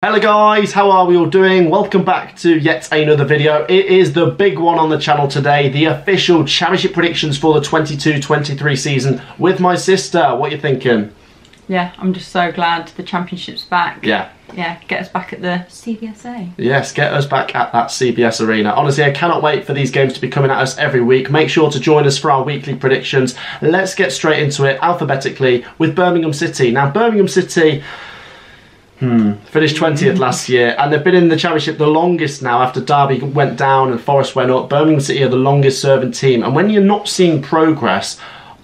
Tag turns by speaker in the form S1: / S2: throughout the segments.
S1: Hello guys, how are we all doing? Welcome back to yet another video. It is the big one on the channel today, the official championship predictions for the 22-23 season with my sister. What are you thinking?
S2: Yeah, I'm just so glad the championship's back.
S1: Yeah,
S2: get us back at the CBSA.
S1: Yes, get us back at that CBS arena. Honestly, I cannot wait for these games to be coming at us every week. Make sure to join us for our weekly predictions. Let's get straight into it alphabetically with Birmingham City. Now, Birmingham City finished 20th last year, and they've been in the championship the longest now after Derby went down and Forest went up. Birmingham City are the longest serving team, and when you're not seeing progress,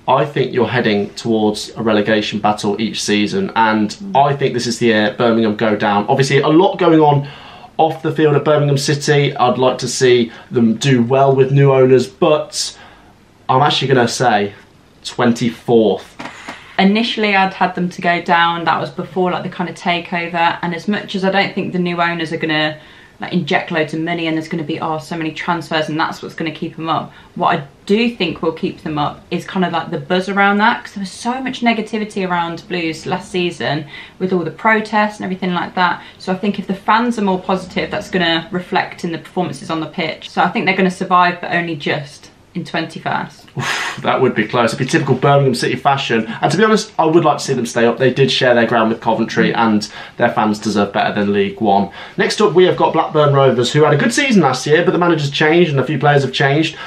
S1: I think you're heading towards a relegation battle each season, and I think this is the year Birmingham go down. Obviously, a lot going on off the field at Birmingham City. I'd like to see them do well with new owners, but I'm actually going to say 24th.
S2: Initially, I'd had them to go down. That was before like the kind of takeover, and as much as I don't think the new owners are going to like inject loads of money and there's going to be so many transfers and that's what's going to keep them up, what I do think will keep them up is kind of like the buzz around that, because there was so much negativity around Blues last season with all the protests and everything like that. So I think if the fans are more positive, that's going to reflect in the performances on the pitch. So I think they're going to survive, but only just in 21st.
S1: That would be close. It'd be typical Birmingham City fashion. And to be honest, I would like to see them stay up. They did share their ground with Coventry, and their fans deserve better than League One. Next up, we have got Blackburn Rovers, who had a good season last year, but the manager's changed and a few players have changed.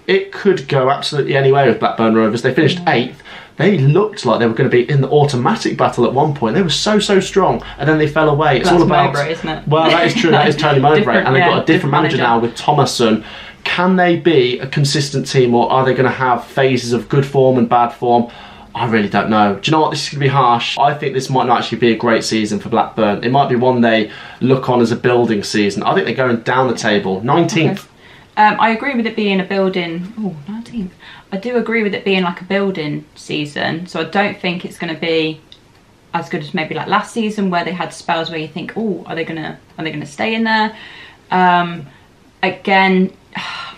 S1: It could go absolutely anywhere with Blackburn Rovers. They finished 8th. They looked like they were going to be in the automatic battle at one point. They were so strong, and then they fell away. It's
S2: That's
S1: all about
S2: Mowbray, isn't it?
S1: Well, that is true. That is Tony Mowbray, and they've got a different manager now with Thomason. Can they be a consistent team, or are they going to have phases of good form and bad form? I really don't know. Do you know what? This is going to be harsh. I think this might not actually be a great season for Blackburn. It might be one they look on as a building season. I think they're going down the table. 19th.
S2: Okay. I agree with it being a building... Oh, 19th. I do agree with it being like a building season. So I don't think it's going to be as good as maybe like last season, where they had spells where you think, oh, are they gonna stay in there? Again,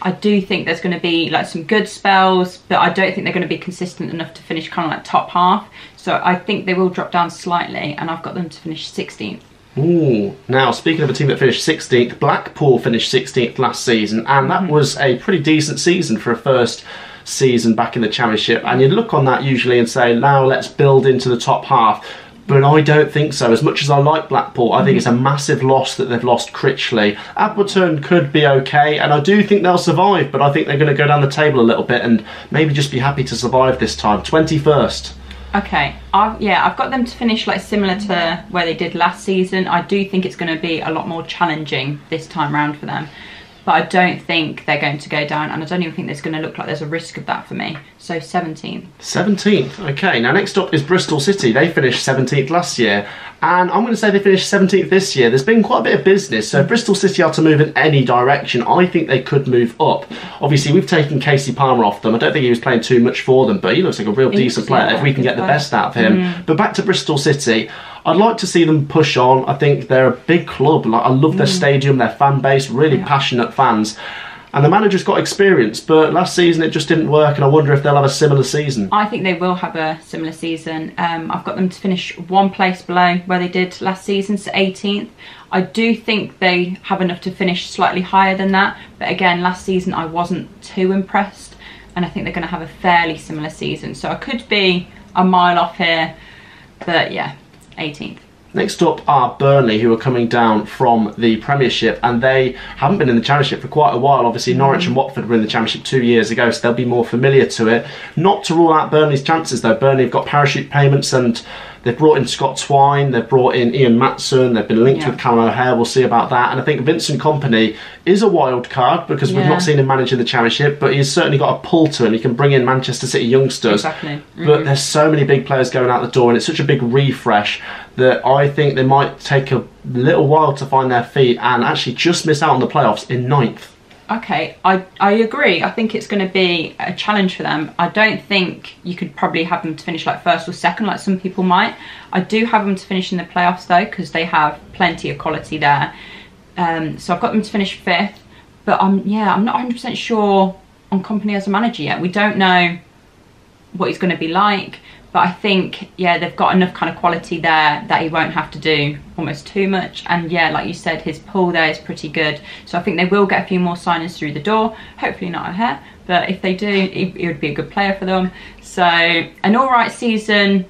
S2: I do think there's going to be like some good spells, but I don't think they're going to be consistent enough to finish kind of like top half. So I think they will drop down slightly, and I've got them to finish 16th.
S1: Ooh. Now, speaking of a team that finished 16th, Blackpool finished 16th last season, and that was a pretty decent season for a first season back in the Championship. And you'd look on that usually and say, now let's build into the top half. But I don't think so. As much as I like Blackpool, I think it's a massive loss that they've lost Critchley. Appleton could be okay, and I do think they'll survive, but I think they're going to go down the table a little bit and maybe just be happy to survive this time. 21st.
S2: Okay, I've got them to finish like similar to where they did last season. I do think it's going to be a lot more challenging this time round for them, but I don't think they're going to go down, and I don't even think there's going to look like there's a risk of that for me. So 17th. 17th,
S1: okay. Now next up is Bristol City. They finished 17th last year, and I'm going to say they finished 17th this year. There's been quite a bit of business, so if Bristol City are to move in any direction, I think they could move up. Obviously, we've taken Casey Palmer off them. I don't think he was playing too much for them, but he looks like a real decent player if we can get the best out of him. But back to Bristol City, I'd like to see them push on. I think they're a big club. Like, I love their stadium, their fan base, really passionate fans. And the manager's got experience, but last season it just didn't work, and I wonder if they'll have a similar season.
S2: I think they will have a similar season. I've got them to finish one place below where they did last season, so 18th. I do think they have enough to finish slightly higher than that, but again, last season I wasn't too impressed, and I think they're going to have a fairly similar season. So I could be a mile off here, but yeah, 18th.
S1: Next up are Burnley, who are coming down from the Premiership, and they haven't been in the Championship for quite a while. Obviously, Norwich and Watford were in the Championship 2 years ago, so they'll be more familiar to it. Not to rule out Burnley's chances, though. Burnley have got parachute payments, and they've brought in Scott Twine, they've brought in Ian Matson, they've been linked with Callum O'Hare. We'll see about that. And I think Vincent Kompany is a wild card, because we've not seen him manage in the Championship, but he's certainly got a pull to him. He can bring in Manchester City youngsters.
S2: Exactly.
S1: But there's so many big players going out the door, and it's such a big refresh that I think they might take a little while to find their feet and actually just miss out on the playoffs in 9th.
S2: Okay, I agree. I think it's going to be a challenge for them. I don't think you could probably have them to finish like first or second like some people might. I do have them to finish in the playoffs though, because they have plenty of quality there. So I've got them to finish 5th, but I'm not 100% sure on Kompany as a manager yet. We don't know what he's going to be like, but But I think, yeah, they've got enough kind of quality there that he won't have to do almost too much. And yeah, like you said, his pull there is pretty good. So I think they will get a few more signings through the door. Hopefully not O'Hare, but if they do, he would be a good player for them. So an all right season.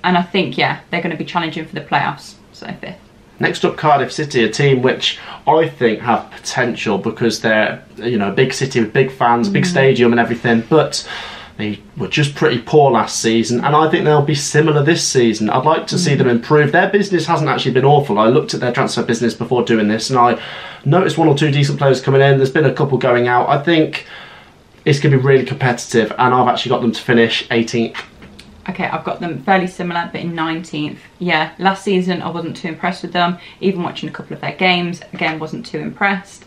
S2: And I think, yeah, they're going to be challenging for the playoffs. So 5th.
S1: Next up, Cardiff City, a team which I think have potential because they're, you know, a big city with big fans, big stadium and everything, but they were just pretty poor last season, and I think they'll be similar this season. I'd like to see them improve. Their business hasn't actually been awful. I looked at their transfer business before doing this, and I noticed 1 or 2 decent players coming in. There's been a couple going out. I think it's going to be really competitive, and I've actually got them to finish 18th.
S2: Okay, I've got them fairly similar, but in 19th. Yeah, last season I wasn't too impressed with them. Even watching a couple of their games, again, wasn't too impressed.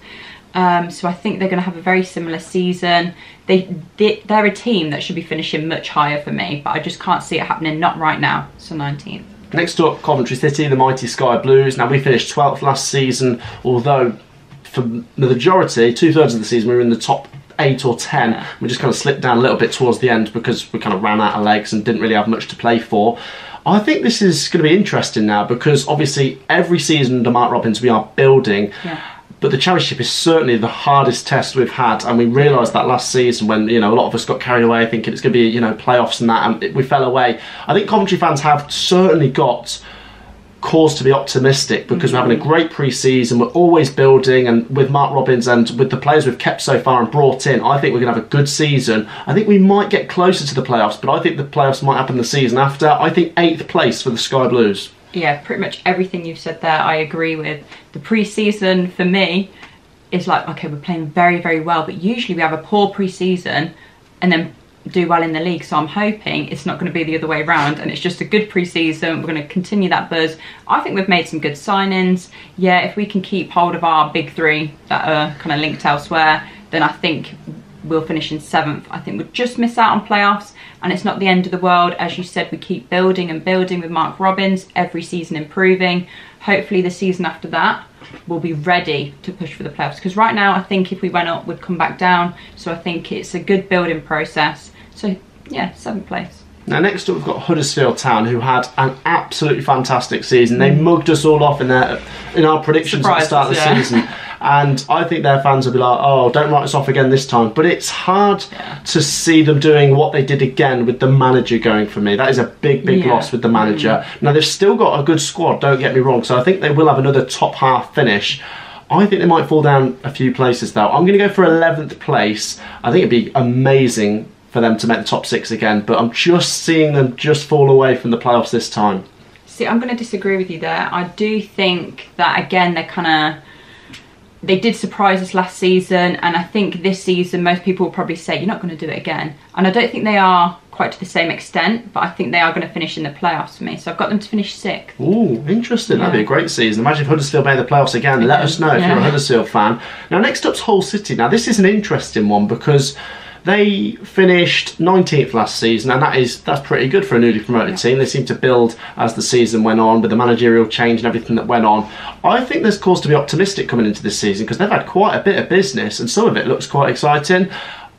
S2: So I think they're going to have a very similar season. They're a team that should be finishing much higher for me, but I just can't see it happening, not right now. So 19th.
S1: Next up, Coventry City, the mighty Sky Blues. Now, we finished 12th last season, although for the majority, 2/3 of the season, we were in the top 8 or 10.
S2: Yeah.
S1: We just kind of slipped down a little bit towards the end because we kind of ran out of legs and didn't really have much to play for. I think this is going to be interesting now because obviously every season under Mark Robins we are building.
S2: Yeah.
S1: But the Championship is certainly the hardest test we've had, and we realised that last season when, you know, a lot of us got carried away thinking it's going to be, you know, playoffs and that, and we fell away. I think Coventry fans have certainly got cause to be optimistic because we're having a great pre-season, we're always building, and with Mark Robins and with the players we've kept so far and brought in, I think we're going to have a good season. I think we might get closer to the playoffs, but I think the playoffs might happen the season after. I think 8th place for the Sky Blues.
S2: Yeah, pretty much everything you've said there I agree with. The pre-season for me is like, okay, we're playing very, very well, but usually we have a poor pre-season and then do well in the league, so I'm hoping it's not going to be the other way around and it's just a good pre-season. We're going to continue that buzz. I think we've made some good signings. Yeah, if we can keep hold of our big 3 that are kind of linked elsewhere, then I think we'll finish in 7th. I think we'll just miss out on playoffs, and it's not the end of the world. As you said, we keep building and building with Mark Robins, every season improving. Hopefully the season after that we'll be ready to push for the playoffs, because right now I think if we went up we'd come back down, so I think it's a good building process. So yeah, 7th place.
S1: Now next up we've got Huddersfield Town, who had an absolutely fantastic season. They mugged us all off in our predictions at the start of the season, and I think their fans will be like, oh, don't write us off again this time. But it's hard to see them doing what they did again with the manager going for me. That is a big loss with the manager. Now they've still got a good squad, don't get me wrong, so I think they will have another top half finish. I think they might fall down a few places though. I'm going to go for 11th place. I think it'd be amazing for them to make the top 6 again, but I'm just seeing them just fall away from the playoffs this time.
S2: See, I'm going to disagree with you there. I do think that, again, they did surprise us last season, and I think this season most people will probably say, you're not going to do it again. And I don't think they are quite to the same extent, but I think they are going to finish in the playoffs for me. So I've got them to finish 6th.
S1: Ooh, interesting. That'd be a great season. Imagine if Huddersfield made the playoffs again. Let us know if you're a Huddersfield fan. Now, next up's Hull City. Now, this is an interesting one because they finished 19th last season, and that's pretty good for a newly promoted team. They seem to build as the season went on with the managerial change and everything that went on. I think there's cause to be optimistic coming into this season because they've had quite a bit of business and some of it looks quite exciting.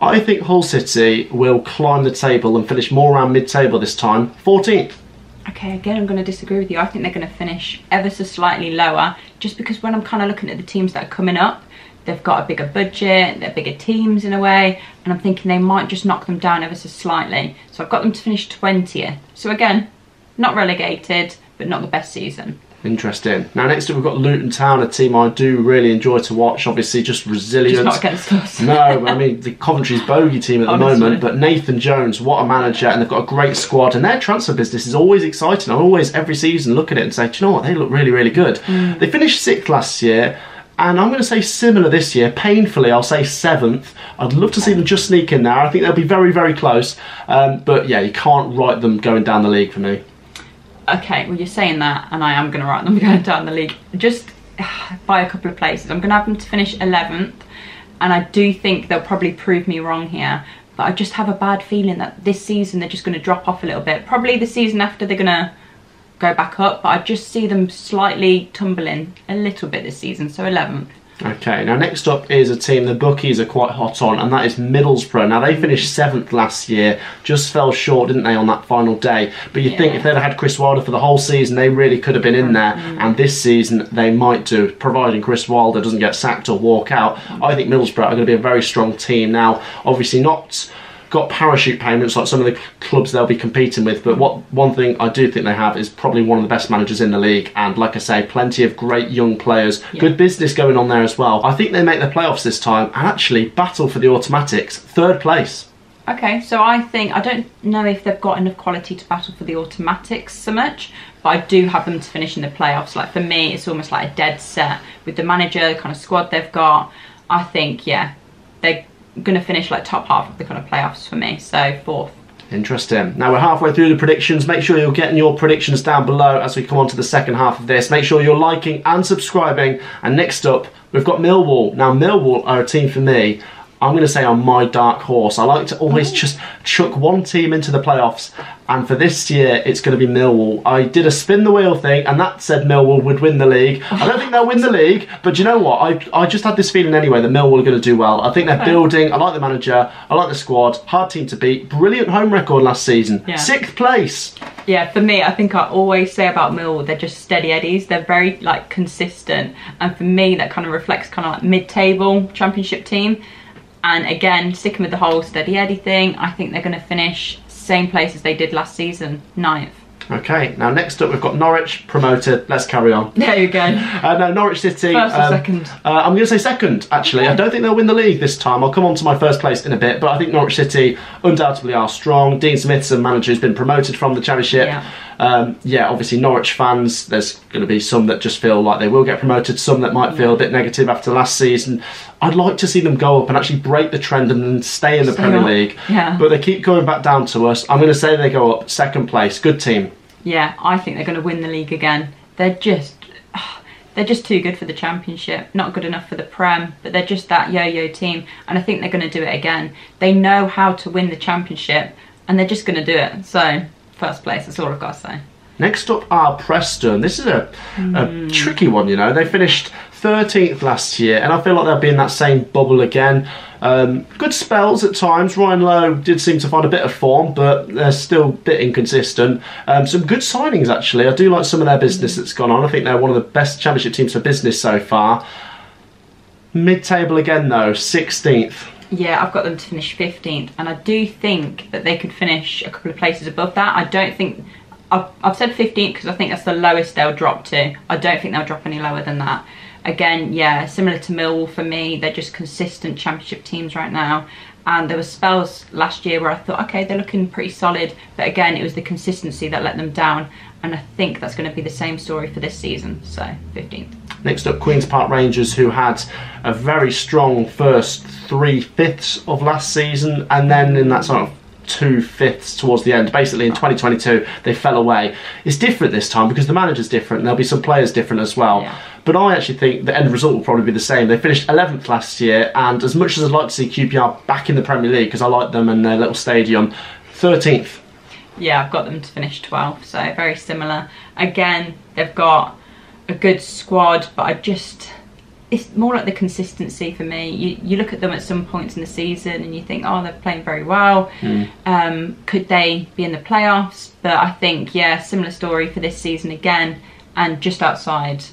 S1: I think Hull City will climb the table and finish more around mid-table this time, 14th.
S2: Okay, again, I'm going to disagree with you. I think they're going to finish ever so slightly lower, just because when I'm kind of looking at the teams that are coming up, they've got a bigger budget, they're bigger teams in a way, and I'm thinking they might just knock them down ever so slightly. So I've got them to finish 20th. So again, not relegated, but not the best season.
S1: Interesting. Now next up we've got Luton Town, a team I do really enjoy to watch. Obviously just resilient.
S2: Just not against us.
S1: No, I mean the Coventry's bogey team at the moment, but Nathan Jones, what a manager, and they've got a great squad, and their transfer business is always exciting. I always, every season, look at it and say, do you know what, they look really, really good. They finished 6th last year, and I'm going to say similar this year. Painfully, I'll say 7th. I'd love to see them just sneak in there. I think they'll be very, very close. But yeah, you can't write them going down the league for me.
S2: Okay, well, you're saying that, and I am going to write them going down the league just by a couple of places. I'm going to have them to finish 11th, and I do think they'll probably prove me wrong here. But I just have a bad feeling that this season they're just going to drop off a little bit. Probably the season after they're going to go back up, but I just see them slightly tumbling a little bit this season, so 11th.
S1: Okay, now next up is a team the bookies are quite hot on, and that is Middlesbrough. Now they finished 7th last year, just fell short, didn't they, on that final day? But you think if they'd had Chris Wilder for the whole season, they really could have been in there, and this season they might do, providing Chris Wilder doesn't get sacked or walk out. I think Middlesbrough are going to be a very strong team. Now, obviously not got parachute payments like some of the clubs they'll be competing with, but one thing I do think they have is probably one of the best managers in the league, and like I say, plenty of great young players, good business going on there as well. I think they make the playoffs this time and actually battle for the automatics, 3rd place.
S2: Okay, so I don't know if they've got enough quality to battle for the automatics so much, but I do have them to finish in the playoffs. Like, for me, it's almost like a dead set with the manager, the kind of squad they've got. I think, they're going to finish like top half of the kind of playoffs for me, so 4th.
S1: Interesting. Now we're halfway through the predictions. Make sure you're getting your predictions down below as we come on to the second half of this. Make sure you're liking and subscribing. And next up, we've got Millwall. Now Millwall are a team for me, I'm going to say, on my dark horse. I like to always just chuck one team into the playoffs, and for this year it's going to be Millwall. I did a spin the wheel thing and that said Millwall would win the league. I don't think they'll win the league, but you know what, I just had this feeling anyway that Millwall are going to do well. I think they're building, I like the manager, I like the squad, hard team to beat, brilliant home record last season, 6th place.
S2: Yeah, for me, I think I always say about Millwall, they're just steady eddies. They're very like consistent, and for me that kind of reflects kind of like mid-table championship team. And again, sticking with the whole steady Eddie thing, I think they're going to finish same place as they did last season, 9th.
S1: Okay, now next up we've got Norwich, promoted. Let's carry on.
S2: There you go.
S1: No, Norwich City.
S2: First or second?
S1: I'm going to say second, actually. Okay. I don't think they'll win the league this time. I'll come on to my first place in a bit, but I think Norwich City undoubtedly are strong. Dean Smith's a manager who's been promoted from the Championship. Obviously Norwich fans, there's going to be some that just feel like they will get promoted, some that might feel a bit negative after last season. I'd like to see them go up and actually break the trend and then stay in the Premier League. But they keep going back down to us. I'm going to say they go up, second place. Good team. Yeah,
S2: I think they're going to win the league again. They're just too good for the Championship. Not good enough for the Prem, but they're just that yo-yo team, and I think they're going to do it again. They know how to win the Championship, and they're just going to do it. So, first place, that's all I've got to say.
S1: Next up are Preston. This is a tricky one, you know. They finished 13th last year, and I feel like they'll be in that same bubble again. Good spells at times. Ryan Lowe did seem to find a bit of form, but they're still a bit inconsistent. Some good signings, actually. I do like some of their business that's gone on. I think they're one of the best Championship teams for business so far. Mid-table again, though, 16th.
S2: Yeah, I've got them to finish 15th, and I do think that they could finish a couple of places above that. I don't think... I've said 15th because I think that's the lowest they'll drop to. I don't think they'll drop any lower than that. Again, yeah, similar to Millwall for me. They're just consistent Championship teams right now. And there were spells last year where I thought, okay, they're looking pretty solid. But again, it was the consistency that let them down. And I think that's going to be the same story for this season. So, 15th.
S1: Next up, Queen's Park Rangers, who had a very strong first 3/5 of last season. And then in that sort of 2/5 towards the end, basically in 2022 they fell away. It's different this time because the manager's different and there'll be some players different as well, but I actually think the end result will probably be the same. They finished 11th last year, and as much as I'd like to see QPR back in the Premier League because I like them and their little stadium, 13th. Yeah,
S2: I've got them to finish 12th, so very similar. Again, they've got a good squad, but it's more like the consistency for me. You look at them at some points in the season and you think, oh, they're playing very well. Could they be in the playoffs? But I think, yeah, similar story for this season again, and just outside,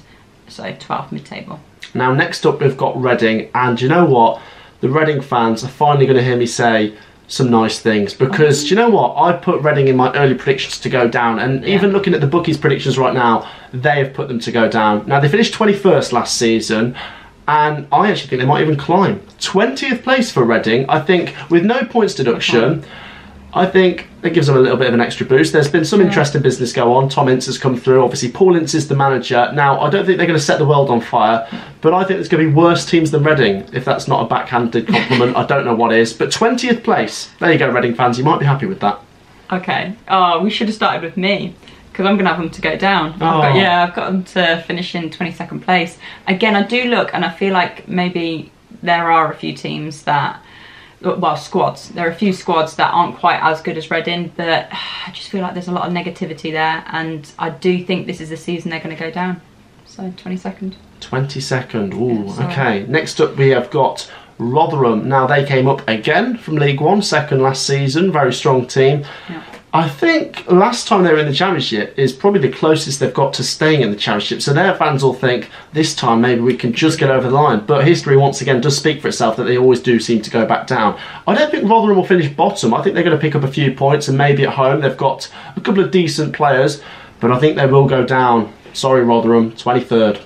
S2: so 12th mid-table.
S1: Now, next up we've got Reading, and you know what? The Reading fans are finally going to hear me say some nice things, because do you know what? I put Reading in my early predictions to go down, and even looking at the bookies' predictions right now, they have put them to go down. Now, they finished 21st last season, and I actually think they might even climb. 20th place for Reading. I think with no points deduction, I think it gives them a little bit of an extra boost. There's been some interesting business go on. Tom Ince has come through. Obviously, Paul Ince is the manager. Now, I don't think they're going to set the world on fire, but I think there's going to be worse teams than Reading. If that's not a backhanded compliment, I don't know what is. But 20th place. There you go, Reading fans. You might be happy with that.
S2: Okay. Oh, we should have started with me, because I'm going to have them to go down. I've got them to finish in 22nd place. Again, I do look, and I feel like maybe there are a few teams that... well, squads. There are a few squads that aren't quite as good as Reading, but I just feel like there's a lot of negativity there, and I do think this is the season they're going to go down. So 22nd.
S1: 22nd. Ooh, okay. Next up we have got Rotherham. Now they came up again from League One, second last season. Very strong team.
S2: Yeah.
S1: I think last time they were in the Championship is probably the closest they've got to staying in the Championship. So their fans will think this time maybe we can just get over the line. But history once again does speak for itself that they always do seem to go back down. I don't think Rotherham will finish bottom. I think they're going to pick up a few points, and maybe at home they've got a couple of decent players. But I think they will go down. Sorry, Rotherham, 23rd.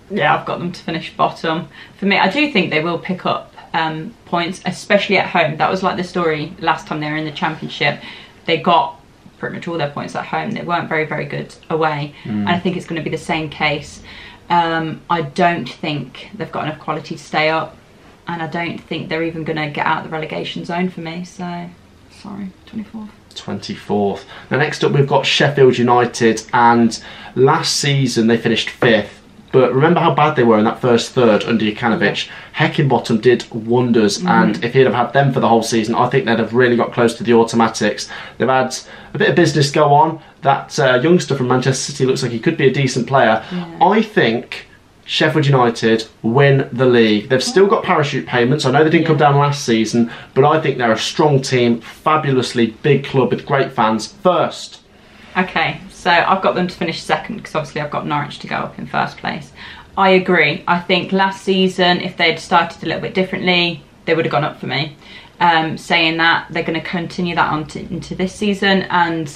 S2: Yeah, I've got them to finish bottom. For me, I do think they will pick up points, especially at home. That was like the story last time they were in the Championship. They got pretty much all their points at home. They weren't very, very good away. And I think it's going to be the same case. I don't think they've got enough quality to stay up. And I don't think they're even going to get out of the relegation zone for me. So, sorry, 24th.
S1: 24th. Now next up we've got Sheffield United, and last season they finished 5th. But remember how bad they were in that first third under Jokanovic. Heckingbottom did wonders, and if he'd have had them for the whole season, I think they'd have really got close to the automatics. They've had a bit of business go on. That youngster from Manchester City looks like he could be a decent player. I think Sheffield United win the league. They've still got parachute payments. I know they didn't come down last season, but I think they're a strong team, fabulously big club with great fans. First.
S2: Okay, so I've got them to finish second because obviously I've got Norwich to go up in first place. I agree. I think last season, if they'd started a little bit differently, they would have gone up for me. Saying that, they're going to continue that on into this season, and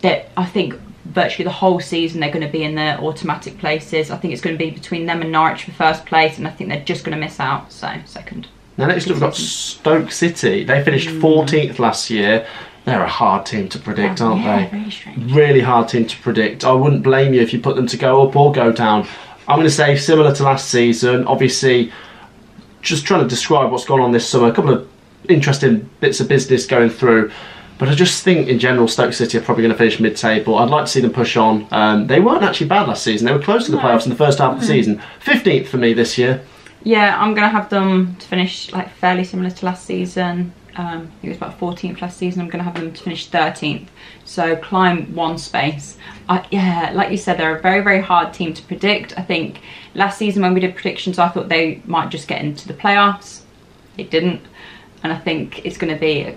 S2: I think virtually the whole season they're going to be in the automatic places. I think it's going to be between them and Norwich for first place, and I think they're just going to miss out, so second.
S1: Now next up we've got Stoke City. They finished 14th last year. They're a hard team to predict, aren't they?
S2: Really strange.
S1: Really hard team to predict. I wouldn't blame you if you put them to go up or go down. I'm going to say similar to last season. Obviously, just trying to describe what's gone on this summer. A couple of interesting bits of business going through. But I just think, in general, Stoke City are probably going to finish mid-table. I'd like to see them push on. They weren't actually bad last season. They were close to the playoffs in the first half of the season. 15th for me this year.
S2: Yeah, I'm going to have them to finish like fairly similar to last season. It was about 14th last season. I'm going to have them to finish 13th. So climb one space. Yeah, like you said, they're a very, very hard team to predict. I think last season when we did predictions, I thought they might just get into the playoffs. It didn't. And I think it's going to be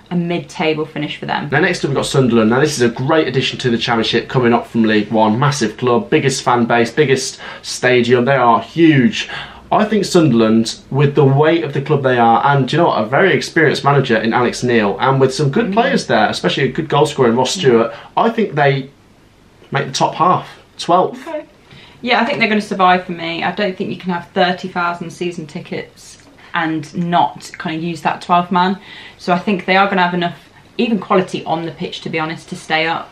S2: a mid-table finish for them.
S1: Now next up we've got Sunderland. Now this is a great addition to the Championship, coming up from League One. Massive club, biggest fan base, biggest stadium. They are huge. I think Sunderland, with the weight of the club they are, and you know what, a very experienced manager in Alex Neil, and with some good players there, especially a good goal scorer in Ross Stewart, I think they make the top half, 12th.
S2: Okay. Yeah, I think they're going to survive for me. I don't think you can have 30,000 season tickets and not kind of use that 12th man. So I think they are going to have enough, even quality on the pitch, to be honest, to stay up.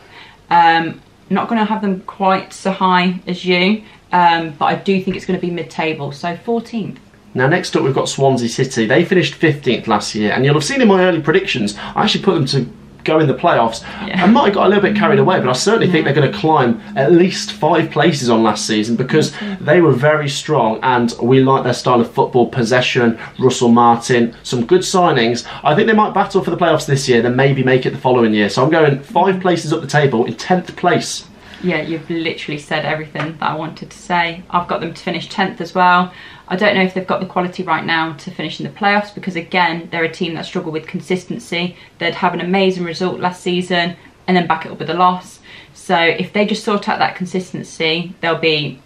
S2: Not going to have them quite so high as you. But I do think it's going to be mid-table, so 14th.
S1: Now next up we've got Swansea City. They finished 15th last year, and you'll have seen in my early predictions, I actually put them to go in the playoffs. I might have got a little bit carried away, but I certainly think they're going to climb at least 5 places on last season, because they were very strong, and we like their style of football, possession, Russell Martin, some good signings. I think they might battle for the playoffs this year, then maybe make it the following year. So I'm going 5 places up the table in 10th place.
S2: Yeah, you've literally said everything that I wanted to say. I've got them to finish 10th as well. I don't know if they've got the quality right now to finish in the playoffs, because again, they're a team that struggle with consistency. They'd have an amazing result last season and then back it up with a loss. So if they just sort out that consistency, they'll be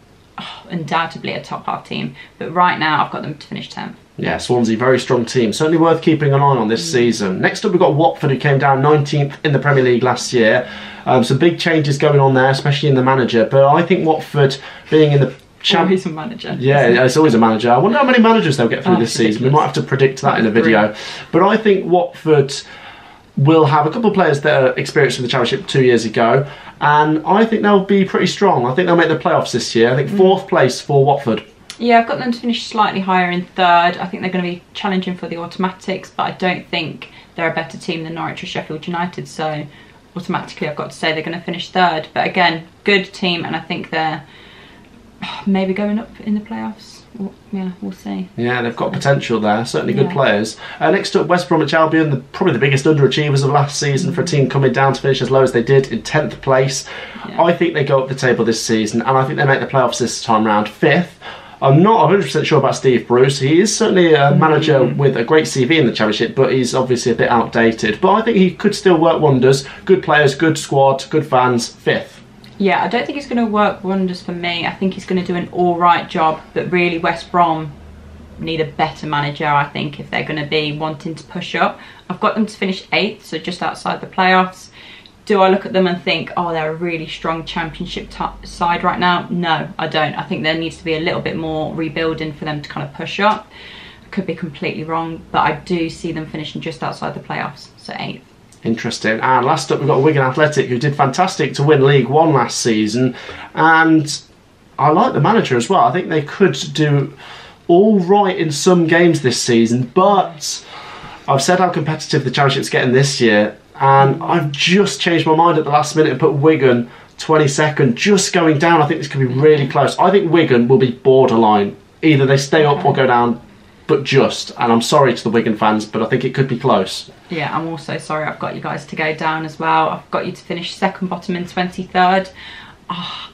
S2: undoubtedly a top half team. But right now, I've got them to finish 10th.
S1: Yeah, Swansea, very strong team. Certainly worth keeping an eye on this season. Next up, we've got Watford, who came down 19th in the Premier League last year. Some big changes going on there, especially in the manager. But I think Watford, being in the
S2: Always a manager.
S1: Yeah, it's always a manager. I wonder how many managers they'll get through this season. We might have to predict that in a video. But I think Watford will have a couple of players that are experienced in the Championship 2 years ago. And I think they'll be pretty strong. I think they'll make the playoffs this year. I think 4th place for Watford. Yeah,
S2: I've got them to finish slightly higher in 3rd. I think they're going to be challenging for the automatics, but I don't think they're a better team than Norwich or Sheffield United, so automatically I've got to say they're going to finish 3rd. But again, good team, and I think they're maybe going up in the playoffs. Yeah, we'll see.
S1: Yeah, they've got potential there. Certainly good players. Next up, West Bromwich Albion, probably the biggest underachievers of last season for a team coming down to finish as low as they did in 10th place. Yeah. I think they go up the table this season, and I think they make the playoffs this time round 5th. I'm not 100% sure about Steve Bruce. He is certainly a manager with a great CV in the Championship, but he's obviously a bit outdated. But I think he could still work wonders. Good players, good squad, good fans. 5th.
S2: Yeah, I don't think he's going to work wonders for me. I think he's going to do an alright job, but really West Brom need a better manager, I think, if they're going to be wanting to push up. I've got them to finish 8th, so just outside the playoffs. Do I look at them and think, oh, they're a really strong Championship side right now? No, I don't. I think there needs to be a little bit more rebuilding for them to kind of push up. I could be completely wrong, but I do see them finishing just outside the playoffs, so 8th.
S1: Interesting. And last up, we've got Wigan Athletic, who did fantastic to win League One last season. And I like the manager as well. I think they could do all right in some games this season. But I've said how competitive the Championship's getting this year. And I've just changed my mind at the last minute and put Wigan 22nd, just going down. I think this could be really close. I think Wigan will be borderline. Either they stay up or go down, but just. And I'm sorry to the Wigan fans, but I think it could be close.
S2: Yeah, I'm also sorry I've got you guys to go down as well. I've got you to finish 2nd bottom and 23rd. Oh,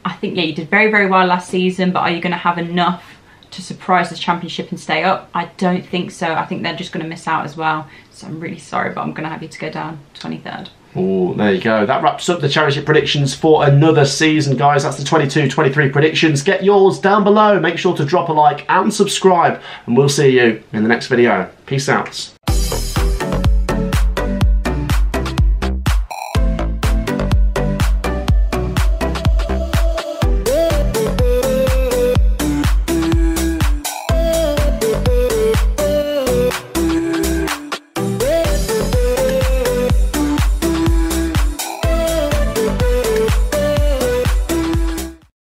S2: I think, yeah, you did very, very well last season, but are you going to have enough to surprise the Championship and stay up? I don't think so. I think they're just going to miss out as well. So I'm really sorry, but I'm going to have you to go down 23rd.
S1: Oh, there you go. That wraps up the Championship predictions for another season, guys. That's the 22-23 predictions. Get yours down below. Make sure to drop a like and subscribe, and we'll see you in the next video. Peace out.